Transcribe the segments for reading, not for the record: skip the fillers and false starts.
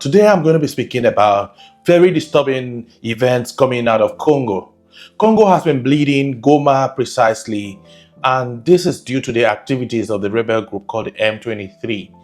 Today I'm going to be speaking about very disturbing events coming out of Congo. Congo has been bleeding, Goma precisely, and this is due to the activities of the rebel group called the M23.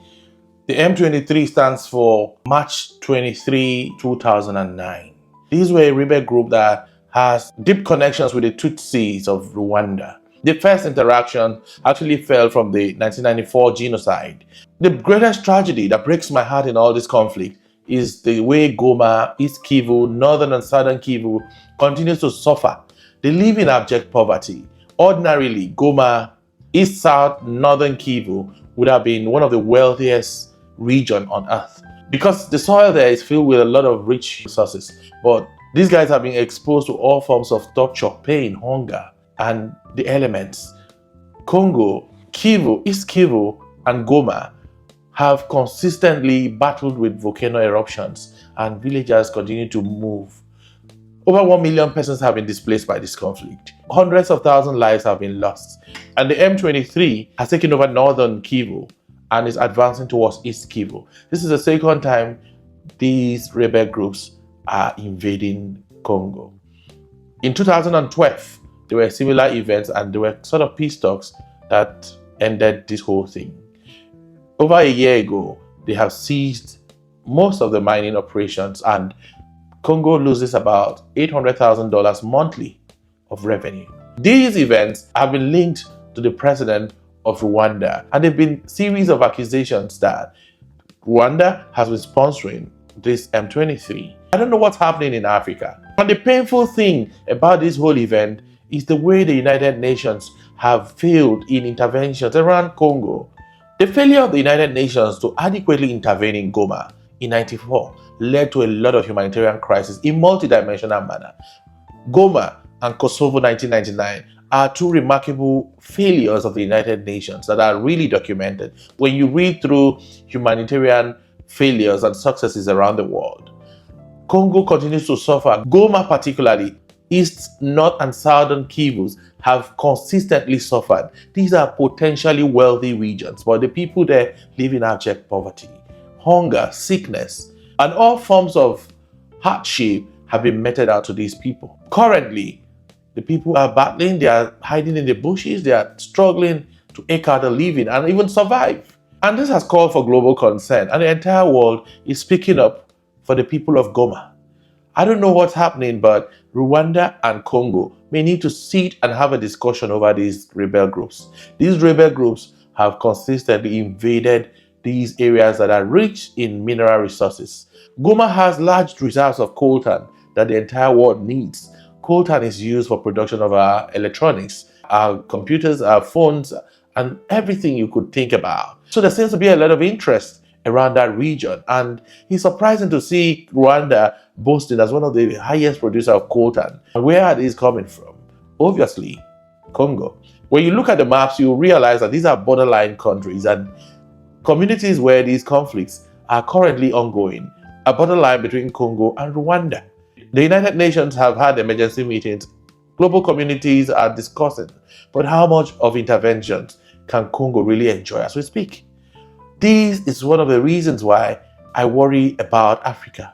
The M23 stands for March 23, 2009. These were a rebel group that has deep connections with the Tutsis of Rwanda. The first interaction actually fell from the 1994 genocide. The greatest tragedy that breaks my heart in all this conflict is the way Goma, East Kivu, Northern and Southern Kivu continues to suffer. They live in abject poverty. Ordinarily, Goma, East, South, Northern Kivu would have been one of the wealthiest regions on earth because the soil there is filled with a lot of rich resources. But these guys have been exposed to all forms of torture, pain, hunger, and the elements. Congo, Kivu, East Kivu, and Goma have consistently battled with volcano eruptions, and villagers continue to move. Over 1 million persons have been displaced by this conflict. Hundreds of thousands lives have been lost. And the M23 has taken over northern Kivu and is advancing towards East Kivu. This is the second time these rebel groups are invading Congo. In 2012, there were similar events and there were sort of peace talks that ended this whole thing. Over a year ago, they have seized most of the mining operations and Congo loses about $800,000 monthly of revenue. These events have been linked to the president of Rwanda, and there have been series of accusations that Rwanda has been sponsoring this M23. I don't know what's happening in Africa. And the painful thing about this whole event is the way the United Nations have failed in interventions around Congo. The failure of the United Nations to adequately intervene in Goma in 1994 led to a lot of humanitarian crisis in multidimensional manner. Goma and Kosovo 1999 are two remarkable failures of the United Nations that are really documented when you read through humanitarian failures and successes around the world. Congo continues to suffer. Goma particularly, East, North and Southern Kivus have consistently suffered. These are potentially wealthy regions, but the people there live in abject poverty. Hunger, sickness, and all forms of hardship have been meted out to these people. Currently, the people are battling, they are hiding in the bushes, they are struggling to eke out a living and even survive. And this has called for global concern, and the entire world is speaking up for the people of Goma. I don't know what's happening, but Rwanda and Congo may need to sit and have a discussion over these rebel groups. These rebel groups have consistently invaded these areas that are rich in mineral resources. Goma has large reserves of coltan that the entire world needs. Coltan is used for production of our electronics, our computers, our phones, and everything you could think about. So there seems to be a lot of interest around that region, and it's surprising to see Rwanda boasting as one of the highest producers of coltan. And where are these coming from? Obviously, Congo. When you look at the maps, you realize that these are borderline countries and communities where these conflicts are currently ongoing, a borderline between Congo and Rwanda. The United Nations have had emergency meetings. Global communities are discussing, but how much of interventions can Congo really enjoy as we speak? This is one of the reasons why I worry about Africa.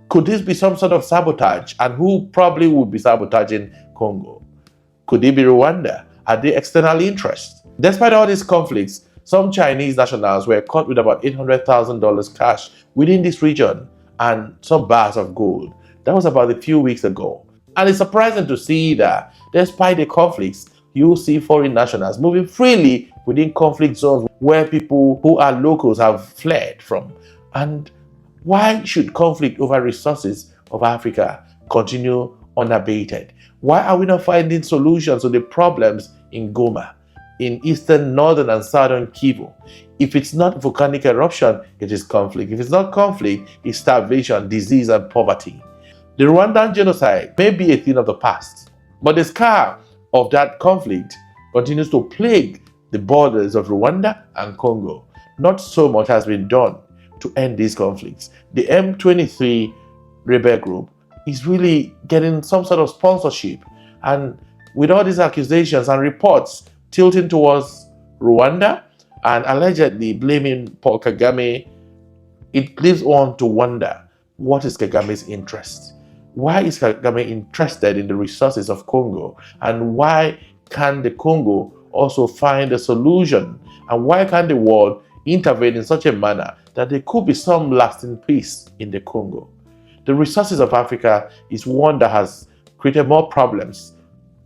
Could this be some sort of sabotage? And who probably would be sabotaging Congo? Could it be Rwanda? Are they external interests? Despite all these conflicts, some Chinese nationals were caught with about $800,000 cash within this region and some bars of gold. That was about a few weeks ago. And it's surprising to see that despite the conflicts, you see foreign nationals moving freely within conflict zones where people who are locals have fled from. And why should conflict over resources of Africa continue unabated? Why are we not finding solutions to the problems in Goma, in eastern, northern, and southern Kivu? If it's not volcanic eruption, it is conflict. If it's not conflict, it's starvation, disease, and poverty. The Rwandan genocide may be a thing of the past, but the scar of that conflict continues to plague the borders of Rwanda and Congo. Not so much has been done to end these conflicts. The M23 rebel group is really getting some sort of sponsorship, and with all these accusations and reports tilting towards Rwanda and allegedly blaming Paul Kagame it leaves one to wonder, what is Kagame's interest? Why is Kagame interested in the resources of Congo? And why can the Congo also find a solution? And why can the world intervene in such a manner that there could be some lasting peace in the Congo? The resources of Africa is one that has created more problems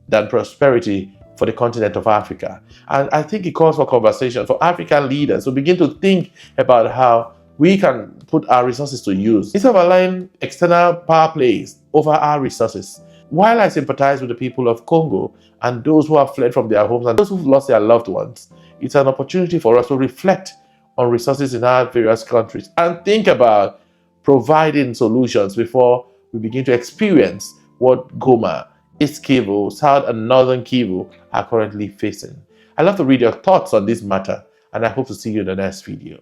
than prosperity for the continent of Africa. And I think it calls for conversation for African leaders to begin to think about how we can put our resources to use instead of allowing external power plays over our resources. While I sympathize with the people of Congo and those who have fled from their homes and those who've lost their loved ones, it's an opportunity for us to reflect on resources in our various countries and think about providing solutions before we begin to experience what Goma, East Kivu, South and Northern Kivu are currently facing. I'd love to read your thoughts on this matter, and I hope to see you in the next video.